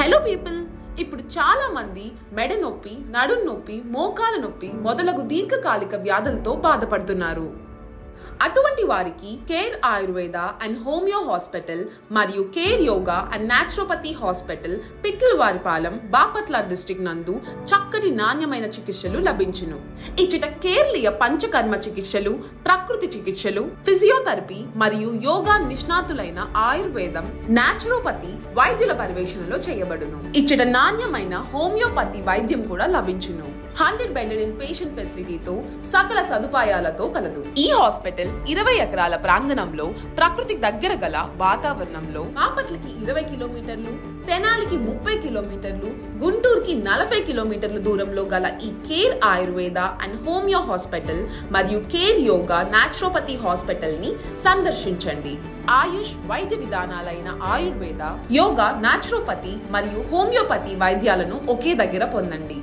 Hello people, ఇప్పుడు చాలా మంది మెడ నొప్పి, నడుం నొప్పి, మోకాల నొప్పి మొదలగు దీర్ఘకాలిక వ్యాధులతో బాధపడుతున్నారు. అటువంటి వారికి care Ayurveda and homeo hospital మరియు care yoga and naturopathy hospital Pitlavaripalem Bapatla district నందు చక్కటి నాణ్యమైన చికిత్సలు లభించును. ఇచ్చట కేర్లీయ పంచకర్మ చికిత్సలు, ప్రకృతి చికిత్సలు, ఫిజియోథెరపీ మరియు యోగా నిష్ణాతులైన ఆయుర్వేదం, న్యాచురోపతి వైద్యుల పర్యవేక్షణలో చేయబడును. ఇచ్చట నాణ్యమైన హోమియోపతి వైద్యం కూడా లభించును. 100 బెడెడ్ ఇన్ పేషెంట్ ఫెసిలిటీతో సకల సదుపాయాలతో కలదు. ఈ హాస్పిటల్ 20 ఎకరాల ప్రాంగణంలో ప్రకృతి దగ్గర గల వాతావరణంలో బాపట్లకి 20 కిలోమీటర్లు, తెనాలికి 30 కిలోమీటర్లు, గుంటూరుకి 40 కిలోమీటర్ల దూరంలో గల ఈ care Ayurveda and homeo hospital మరియు కేర్ యోగా న్యాచురోపతి హాస్పిటల్ ని సందర్శించండి. ఆయుష్ వైద్య విధానాలైన ఆయుర్వేద, యోగా, న్యాచురోపతి మరియు హోమియోపతి వైద్యాలను ఒకే దగ్గర పొందండి.